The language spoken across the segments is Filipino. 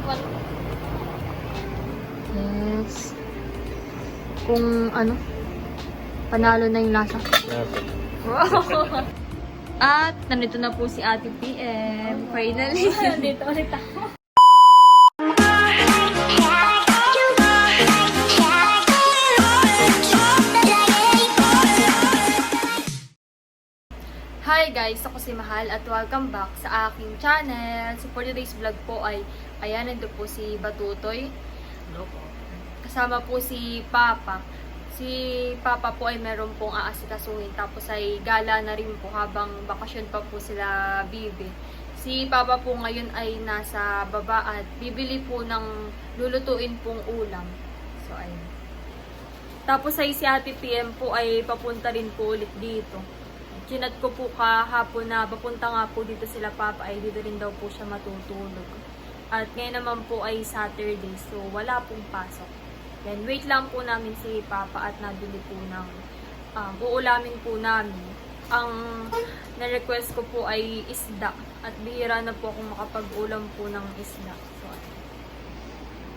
Tikman mo. Yes. Kung ano, panalo na yung lasa. Wow! At nandito na po si Ate PM. Finally. Nandito ulit ako. Hi guys! Ako si Mahal at welcome back sa aking channel. So for today's vlog po ay, ayan, nandito po si Batutoy. Hello po. Kasama po si Papa. Si Papa po ay meron pong aasikasuhin. Tapos ay gala na rin po habang bakasyon pa po sila Bibi. Si Papa po ngayon ay nasa baba at bibili po ng lulutuin pong ulam. So ayun. Tapos ay si Ate PM po ay papunta rin po ulit dito. Chinat ko po kahapon na papunta nga po dito sila Papa ay dito rin daw po siya matutulog. At ngayon naman po ay Saturday, so wala pong pasok. Then wait lang po namin si Papa at nabili po ng uulamin po namin. Ang na-request ko po ay isda at bihira na po akong makapag-ulam po ng isda. So,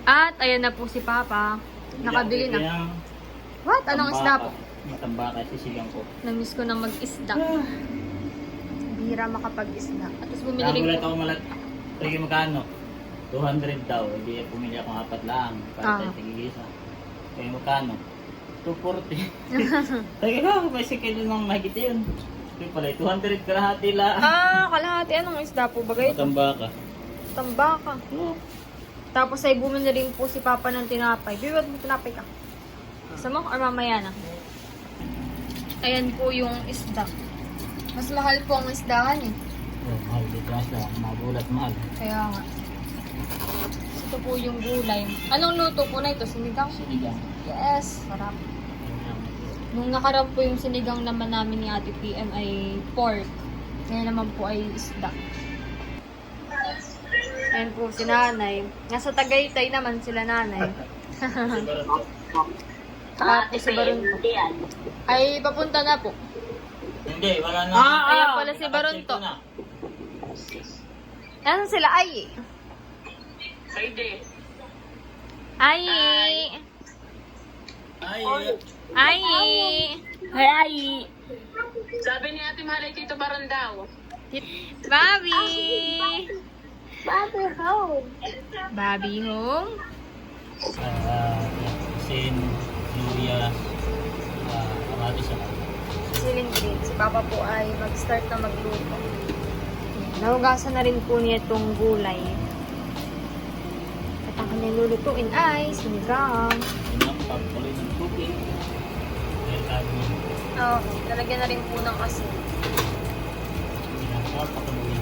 at ayan na po si Papa. Nakabili na. What? Anong isda po? Matambaka sisigang ko. Namiss ko na mag-isda. Bihira makapag-isda. At tapos bumili rin Nagulat po. ako malat. Sige magkano? 200 daw. Hindi pumili ako ng apat lang. Para tayo tigigisa. Kaya magkano? 240. Sige ka, may sikilo nang mahigit yun. Sige pala, 200 kalahati lang. Kalahati. Anong isda po ba ito? Matambaka. Tambaka. Tapos ay bumili rin po si Papa ng tinapay. Biwag mo tinapay ka. Gusto mo or mamaya na? Ayan po yung isda. Mas mahal po ang isdahan eh. Oh, mahal dito lang. Magulat mahal. Kaya nga. Ito po yung gulay. Anong luto po na ito? Sinigang? Sinigang. Yes, sarap. Nung nakarap po yung sinigang naman namin ni Ate PM ay pork. Ngayon naman po ay isda. Ayan po si nanay. Nasa Tagaytay naman sila nanay. Tapos si Barunto. Ay, papunta na po. Hindi, wala na. Ayan pala si Barunto. Ayan sila, ay. Ay. Ay, Ay. Ay, ay. Sabi ni Ate Mahalay Tito Baron daw. Bobby. Bobby home. Bobby home. sin, luya, kamatis ako. Siling green. Si Papa po ay mag-start na magluto. Nahugasan na rin po niya itong gulay. At ang kanyang lulutuin ay sinigang. Pagpuloy ng tubig. Oh, lalagyan na rin po ng asin. Patuloy.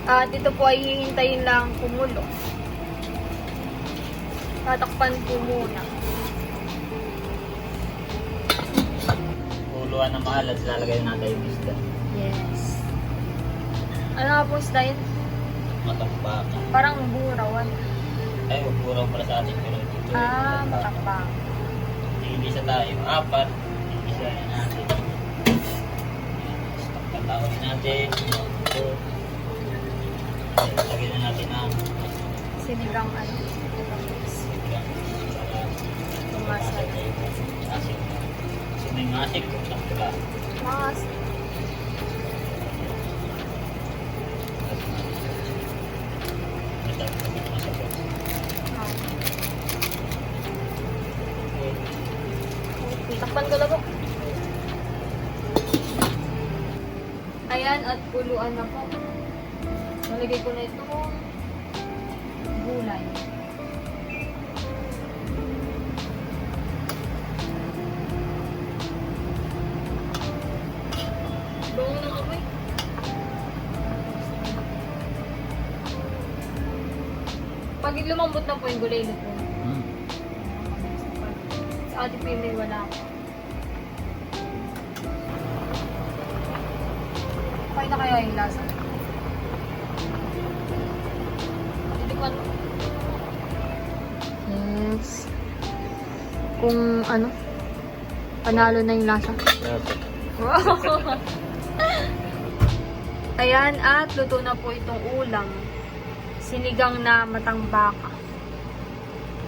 At ito po ay hihintayin lang kumulo. Tatakpan po muna. Puluan na mahal at lalagay natin yung isda. Yes. Ano nga po isda yun? Matambaka. Parang burawan. Ay, huwag puraw para sa atin. Pero dito, Matakbang. isa tayo. Apat. Isa natin. Stock na tawag natin. Ito. Lagyan na natin ang Sinigang ano? sinigang. Tumasal. Asik. Kasi may masik. Sakto ba? Mas. Takpan ko lang po. Ayan, at puluan na po. Nalagay ko na ito gulay. Bango ng amoy. Pag lumambot na po yung gulay na po. Sa Ate Pimay wala ako. Okay na kaya yung lasa? Titikman mo. Yes. Kung ano, panalo na yung lasa. Perfect. Wow! Ayan, at luto na po itong ulam. Sinigang na matang baka.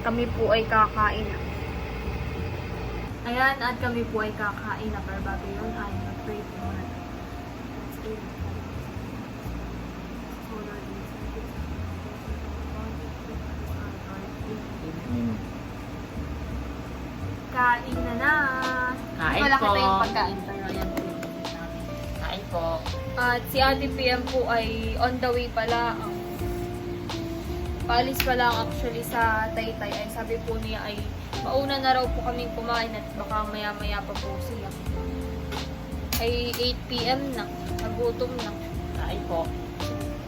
Kami po ay kakain na. Ayan, at kami po ay kakain na. Pero bago yun, ay mag-pray po muna. Let's pray. Oh, Lord, we thank you. Kain na na. Kain Malaki po. pa yung pagkain, pero ayan po. Kain po. At si Ate PM po ay on the way pala. Paalis pa lang actually sa Taytay. Ay sabi po niya ay mauna na raw po kaming kumain at baka maya-maya pa po siya. Ay 8 PM na. Nagutom na. Kain po.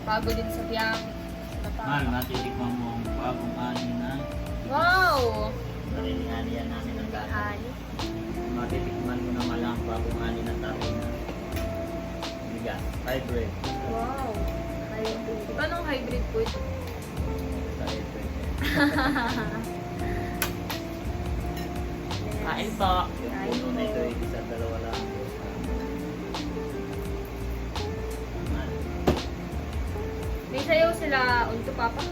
Bago din sa biyahe. Mahal, natitikman mo ang bagong ani na. Wow! Narinig-anihan namin ang gata. Ani. Matitikman mo naman lang ang bagong ani na tayo na. Bigas, hybrid. Wow! Hybrid. Anong hybrid po ito? Hybrid. Kain po. Yung puno na ito ay isa dalawa lang. May sayaw sila unto papa?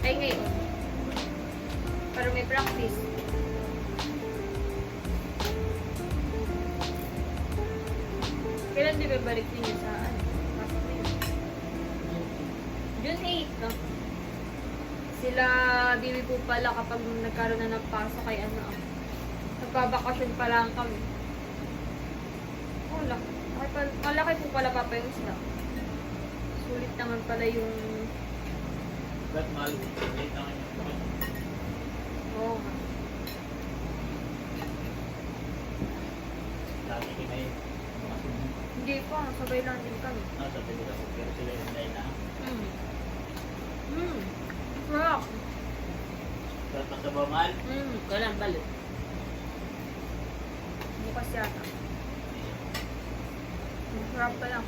Ay ngayon. Pero may practice. Kailan di ba balik ninyo sa ano? Pasok na yun. June 8, no? Sila, bibi po pala kapag nagkaroon na ng pasok kay ano, nagpabakasyon pa lang kami. Wala. Malaki po pala papa yung sila. Sulit naman pala yung... Ba't mahal? Late naman yung Oo nga. lagi kami. Hindi pa, sabay lang din kami. Sa pila ko, pero sila yung dahil na. Sarap. Sarap ang sabaw, mahal. Kailan balik? Bukas yata. Sarap pa lang.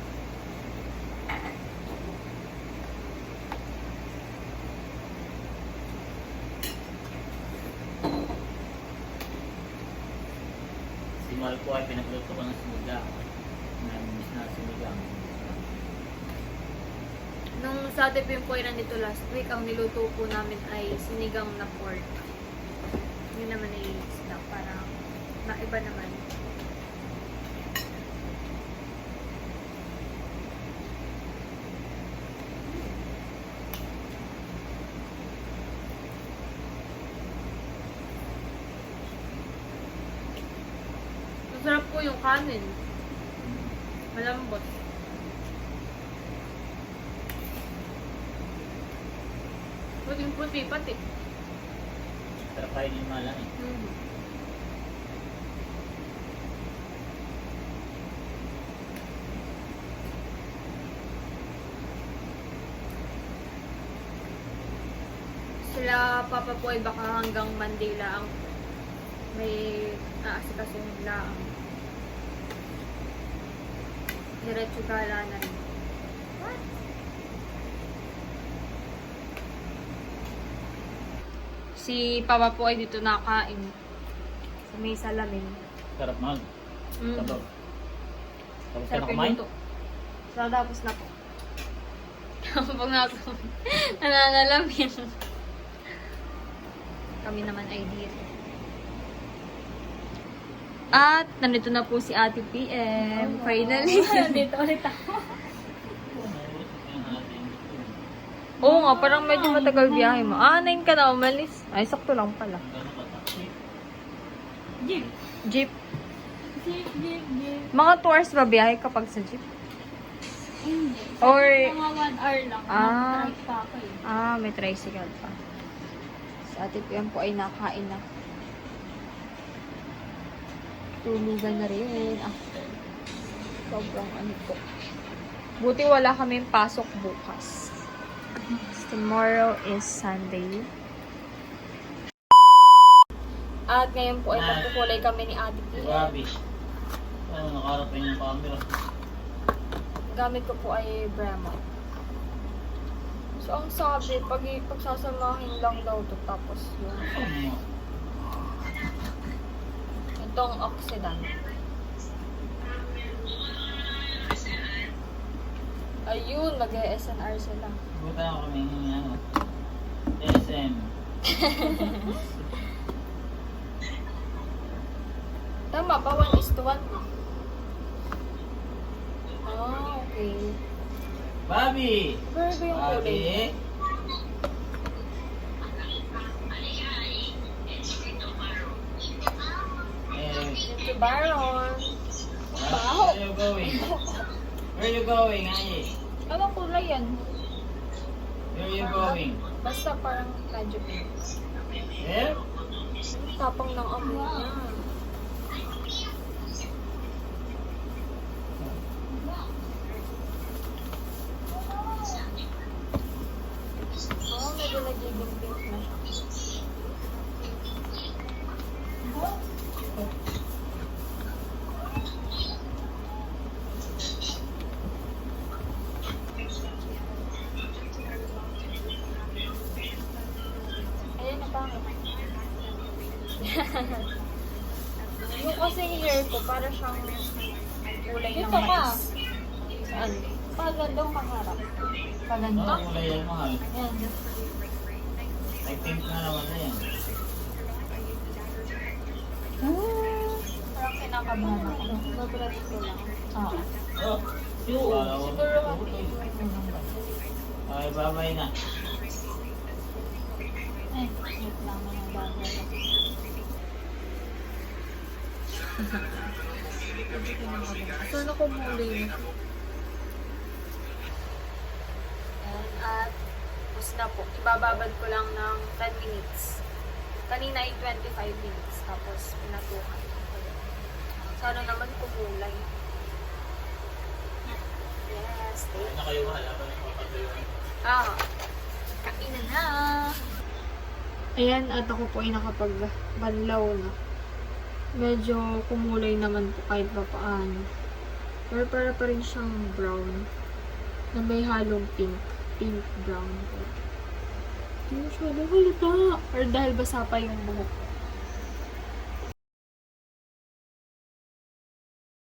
Si mahal po ay pinagluto ko ng sinigang. Namiss na sinigang. Nung sa atin po ay nandito last week, ang niluto po namin ay sinigang na pork. Yun naman ay isda, parang maiba naman. Masarap po yung kanin. Malambot. Puting-puti pati. Sarap kayo yung malang eh. Sila papa po ay baka hanggang Monday lang may aasikasong lang. Diretso gala na rin. What? Si papa po ay dito nakain sa may salamin. Sarap, mahal. Sabaw. Tapos ka Sarap na yung kumain? luto. So, tapos na po. Pag nananalamin. Kami naman ay dito. At nandito na po si Ate PM. Finally. Nandito ulit ako. Oo nga, parang medyo matagal biyahe mo. 9 ka na umalis. Ay, sakto lang pala. Jeep. Jeep. Jeep. Mga 2 hours ba biyahe kapag sa jeep? Hindi. Or... Mga 1 hour lang. Ah. Mag-drive pa ako eh. may tricycle pa. Si Ate PM po ay nakain na. Tulugan na rin after. Sobrang ano po. Buti wala kaming pasok bukas. Tomorrow is Sunday. At ngayon po ay pagkukulay kami ni Ate PM. Grabe. Ano, nakaharap pa yung camera. Gamit ko po ay Bremont. So, ang sabi, pagsasamahin lang daw to tapos yung itong oxidant. Ayun, mag-SNR sila. Buta ako kami ano. SM. Tama ba? 1:1 na. Ah, okay. Bobby! Where ba yung kulay? Bobby! Eh, Ito Baron. Baho. where you going? Where you going, Aye? Anong kulay yan? Where you going? Basta parang medyo pink. There? Tapang ng amoy niya. Oh, medyo nagiging pink na siya. Ayan na pangit. Yung kasi hair ko, para siyang kulay ng mais. Saan? Pagandang pangarap. Paganda? Ano kulay yan, mahal? Yan. Ay, pink na naman na yan. Parang kinakabahan ako. Babrat ko lang. Oo. Oh, Siguro okay, bye-bye na. Ay, wait lang. May bagay ako. Saan ako muli? Ayan, at tapos na po. Ibababad ko lang ng 10 minutes. Kanina ay 25 minutes. Tapos pinatukan. Sana naman kumulay. Yes, thank Ano kayo mahal? Ako na yung papatuyuan. Ah, kain na. Ayan, at ako po ay nakapagbanlaw na. Medyo kumulay naman po kahit pa paano. Pero para pa rin siyang brown. Na may halong pink. Pink brown po. Hindi masyado halata. Or dahil basa pa yung buhok ko.